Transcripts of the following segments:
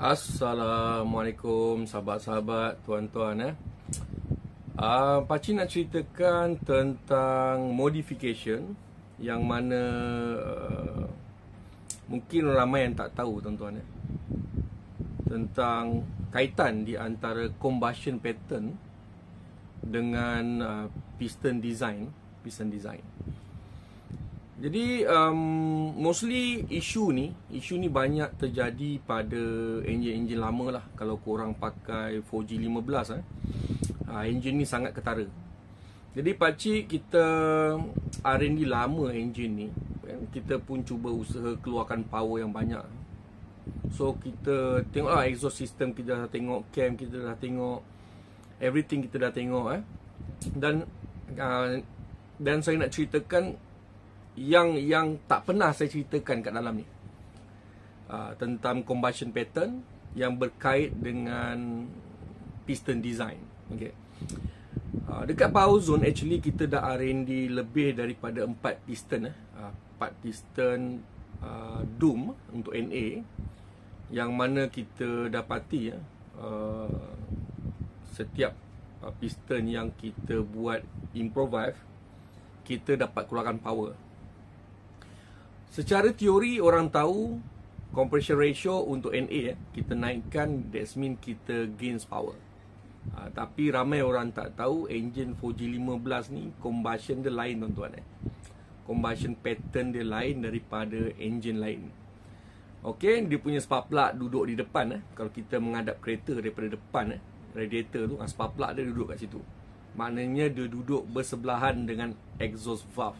Assalamualaikum sahabat-sahabat, tuan-tuan. Pakcik nak ceritakan tentang modification yang mana mungkin ramai yang tak tahu, tuan-tuan. Tentang kaitan di antara combustion pattern dengan piston design. Jadi mostly isu ni banyak terjadi pada enjin-enjin lama lah. Kalau korang pakai 4G15 enjin ni sangat ketara. Jadi pakcik kita R&D lama enjin ni, kita pun cuba usaha keluarkan power yang banyak. So kita tengoklah exhaust system, kita dah tengok cam, kita dah tengok everything, kita dah tengok dan saya nak ceritakan yang tak pernah saya ceritakan kat dalam ni, tentang combustion pattern yang berkait dengan piston design. Okay. Dekat Power Zone actually kita dah R&D lebih daripada 4 piston 4 piston Doom untuk NA, yang mana kita dapati setiap piston yang kita buat improvise, kita dapat keluarkan power. Secara teori orang tahu compression ratio untuk NA kita naikkan, that's mean kita gains power. Tapi ramai orang tak tahu engine 4G15 ni combustion dia lain, tuan-tuan. Combustion pattern dia lain daripada engine lain. Okey, dia punya spark plug duduk di depan. Kalau kita menghadap kereta daripada depan, radiator tu, spark plug dia duduk kat situ. Maknanya dia duduk bersebelahan dengan exhaust valve.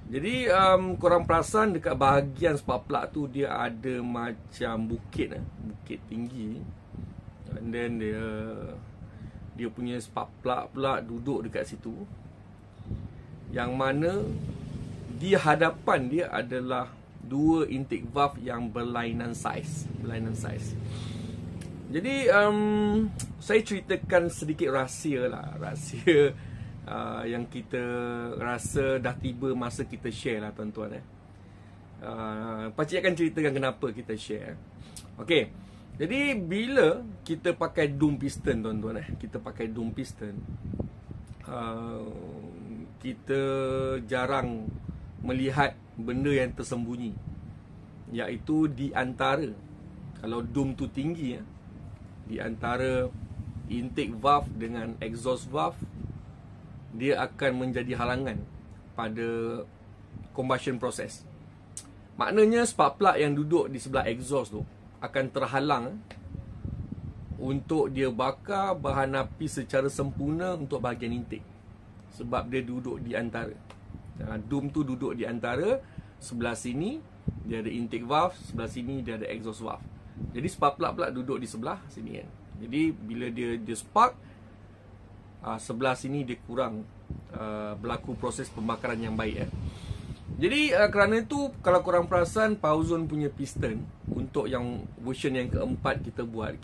Jadi korang perasan dekat bahagian spark plug tu dia ada macam bukit tinggi. And then dia punya spark plug pula duduk dekat situ, yang mana di hadapan dia adalah dua intake valve yang berlainan saiz. Jadi saya ceritakan sedikit rahsia yang kita rasa dah tiba masa kita share lah, tuan-tuan. Pakcik akan ceritakan kenapa kita share. Okey, jadi bila kita pakai dome piston, tuan-tuan, kita pakai dome piston, kita jarang melihat benda yang tersembunyi, iaitu di antara, kalau dome tu tinggi, di antara intake valve dengan exhaust valve, dia akan menjadi halangan pada combustion process. Maknanya spark plug yang duduk di sebelah exhaust tu akan terhalang untuk dia bakar bahan api secara sempurna untuk bahagian intake, sebab dia duduk di antara. Dome tu duduk di antara, sebelah sini dia ada intake valve, sebelah sini dia ada exhaust valve. Jadi spark plug pula duduk di sebelah sini kan. Jadi bila dia spark, sebelah sini dia kurang berlaku proses pembakaran yang baik. Jadi kerana itu, kalau korang perasan Power Zone punya piston untuk yang version yang keempat kita buat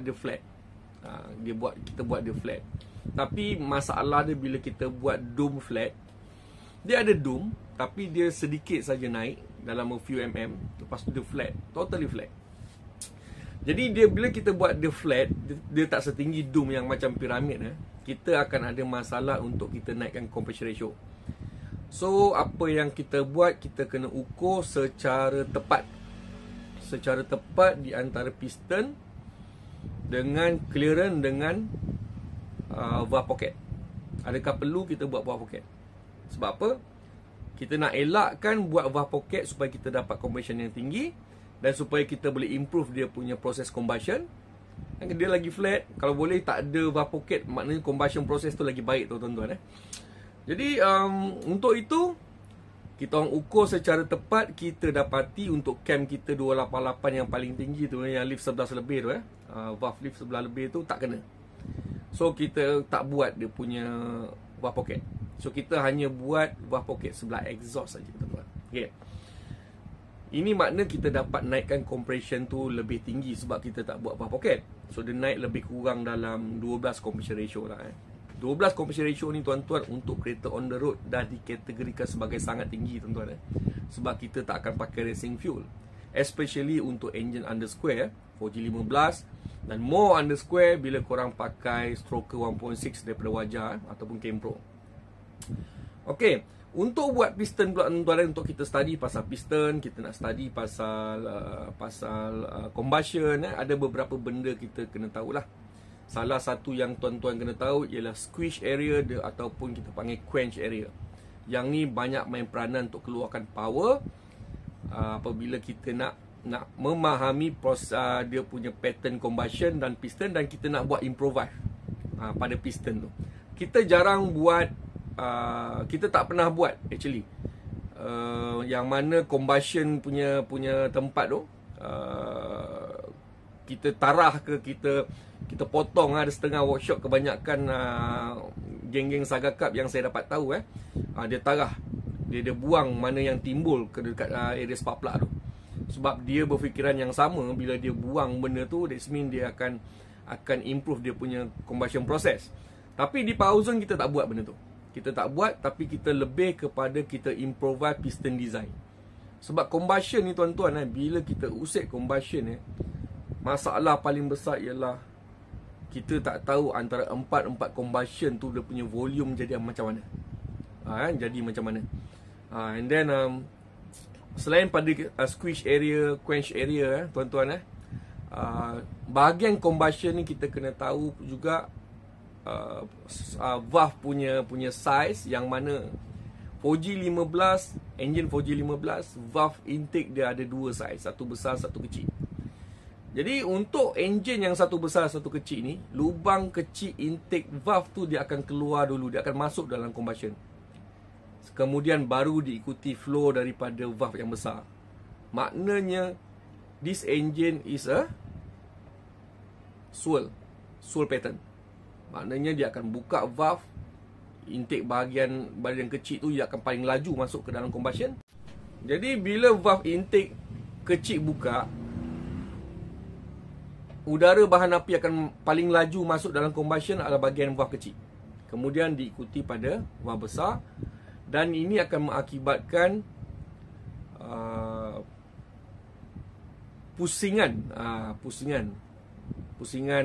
dia flat. Kita buat dia flat. Tapi masalah dia bila kita buat dome flat, dia ada dome tapi dia sedikit saja naik dalam a few mm, lepas tu dia flat, totally flat. Jadi bila kita buat dia flat, dia tak setinggi dome yang macam piramid, kita akan ada masalah untuk kita naikkan compression ratio. So apa yang kita buat, kita kena ukur secara tepat di antara piston dengan clearance dengan valve pocket. Adakah perlu kita buat valve pocket? Sebab apa? Kita nak elakkan buat valve pocket supaya kita dapat compression yang tinggi, dan supaya kita boleh improve dia punya proses combustion. Dia lagi flat, kalau boleh tak ada valve pocket, maknanya combustion proses tu lagi baik, tuan-tuan. Jadi untuk itu kita orang ukur secara tepat. Kita dapati untuk cam kita 288 yang paling tinggi tu, yang lift 11 lebih tu, valve lift 11 lebih tu tak kena. So kita tak buat dia punya valve pocket. So kita hanya buat valve pocket sebelah exhaust saja, tuan-tuan. Okay. Ini makna kita dapat naikkan compression tu lebih tinggi sebab kita tak buat valve pocket. So dia naik lebih kurang dalam 12 compression ratio lah. 12 compression ratio ni, tuan-tuan, untuk kereta on the road dah dikategorikan sebagai sangat tinggi, tuan-tuan. Sebab kita tak akan pakai racing fuel. especially untuk engine underscore 4G15 dan more underscore bila korang pakai stroker 1.6 daripada wajar ataupun Kempro. Okey, untuk buat piston pula tuan-tuan, untuk kita study pasal piston, kita nak study pasal combustion, ada beberapa benda kita kena tahulah. Salah satu yang tuan-tuan kena tahu ialah squish area ataupun kita panggil quench area. Yang ni banyak main peranan untuk keluarkan power apabila kita nak memahami proses dia punya pattern combustion dan piston, dan kita nak buat improvise pada piston tu. Kita jarang buat, kita tak pernah buat actually yang mana combustion punya tempat tu kita tarah ke kita potong. Ada setengah workshop, kebanyakan geng-geng Saga Cup yang saya dapat tahu dia tarah, dia buang mana yang timbul ke dekat area spark plug tu. Sebab dia berfikiran yang sama, bila dia buang benda tu, that means dia akan improve dia punya combustion process. Tapi di Power Zone kita tak buat benda tu. Kita tak buat, tapi kita lebih kepada kita improvise piston design. Sebab combustion ni tuan-tuan, bila kita usik combustion masalah paling besar ialah kita tak tahu antara empat combustion tu dia punya volume jadi macam mana. Jadi macam mana. And then selain pada squish area, quench area tuan-tuan, bahagian combustion ni kita kena tahu juga valve punya size, yang mana 4G15, engine 4G15, valve intake dia ada dua size, satu besar, satu kecil. Jadi untuk engine yang satu besar, satu kecil ni, lubang kecil intake valve tu dia akan keluar dulu, dia akan masuk dalam combustion. Kemudian baru diikuti flow daripada valve yang besar. Maknanya this engine is a swirl pattern. Maknanya dia akan buka valve intake bahagian kecil tu, dia akan paling laju masuk ke dalam combustion. Jadi bila valve intake kecil buka, udara bahan api akan paling laju masuk dalam combustion adalah bahagian valve kecil. Kemudian diikuti pada valve besar. Dan ini akan mengakibatkan pusingan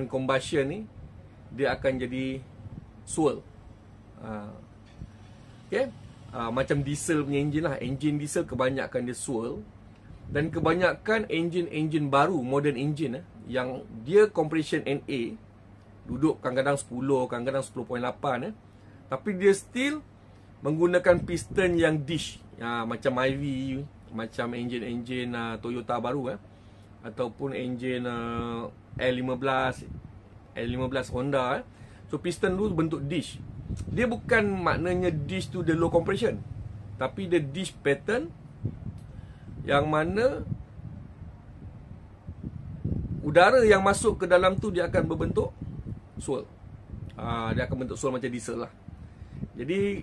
combustion ni, dia akan jadi swirl. Okay? Macam diesel punya engine lah. Engine diesel kebanyakan dia swirl. Dan kebanyakan engine baru, modern engine yang dia compression NA duduk kadang-kadang 10, kadang-kadang 10.8 tapi dia still menggunakan piston yang dish, macam IV, macam engine Toyota baru ataupun engine L15 Honda. So piston tu bentuk dish. Dia bukan maknanya dish tu dia low compression, tapi dia dish pattern yang mana udara yang masuk ke dalam tu dia akan berbentuk swirl. Dia akan bentuk swirl macam diesel lah. Jadi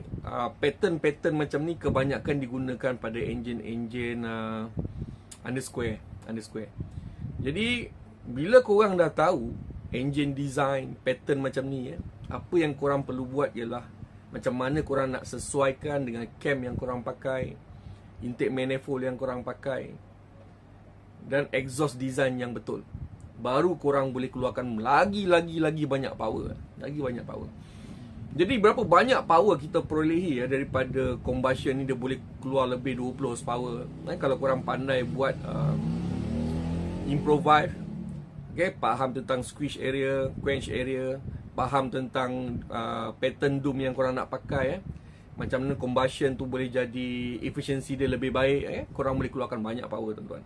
pattern macam ni kebanyakan digunakan pada engine underscore. Jadi bila korang dah tahu engine design, pattern macam ni, apa yang korang perlu buat ialah macam mana korang nak sesuaikan dengan cam yang korang pakai, intake manifold yang korang pakai, dan exhaust design yang betul. Baru korang boleh keluarkan lagi banyak power. Jadi berapa banyak power kita perolehi daripada combustion ni, dia boleh keluar lebih 20 horsepower. Kalau korang pandai buat improvise, okay, faham tentang squish area, quench area, faham tentang pattern doom yang korang nak pakai, macam mana combustion tu boleh jadi efficiency dia lebih baik, korang boleh keluarkan banyak power tuan-tuan.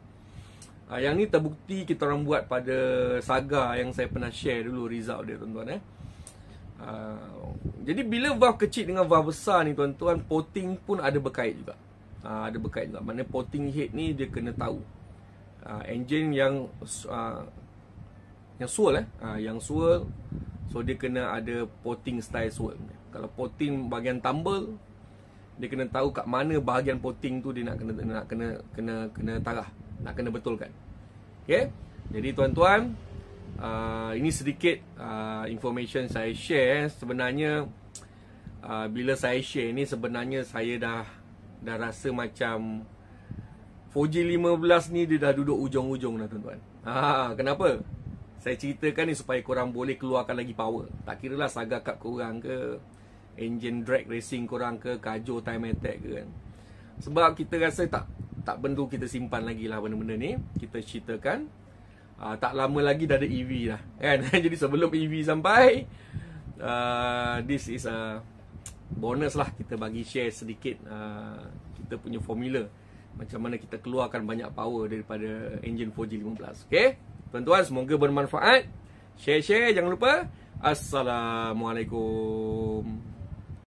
Yang ni terbukti kita orang buat pada Saga yang saya pernah share dulu result dia tuan-tuan. Jadi bila valve kecil dengan valve besar ni tuan-tuan, potting pun ada berkait juga. Maknanya potting head ni dia kena tahu engine yang swirl yang swirl, so dia kena ada potting style swirl. Kalau potting bahagian tumble, dia kena tahu kat mana bahagian potting tu dia nak kena tarah, nak kena betulkan. Okay? Jadi tuan-tuan, ini sedikit information saya share. Sebenarnya bila saya share ni, sebenarnya saya dah rasa macam 4G15 ni dia dah duduk ujung-ujung dah tuan-tuan. Kenapa? Saya ceritakan ni supaya korang boleh keluarkan lagi power. Tak kira lah Saga Cup korang ke, engine drag racing korang ke, Kajo time attack ke kan. Sebab kita rasa tak perlu kita simpan lagi lah benda-benda ni. Kita ceritakan tak lama lagi dah ada EV lah kan. Jadi sebelum EV sampai, this is a bonus lah. Kita bagi share sedikit kita punya formula, macam mana kita keluarkan banyak power daripada engine 4G15. Okay, tuan-tuan, semoga bermanfaat. Share-share, jangan lupa. Assalamualaikum.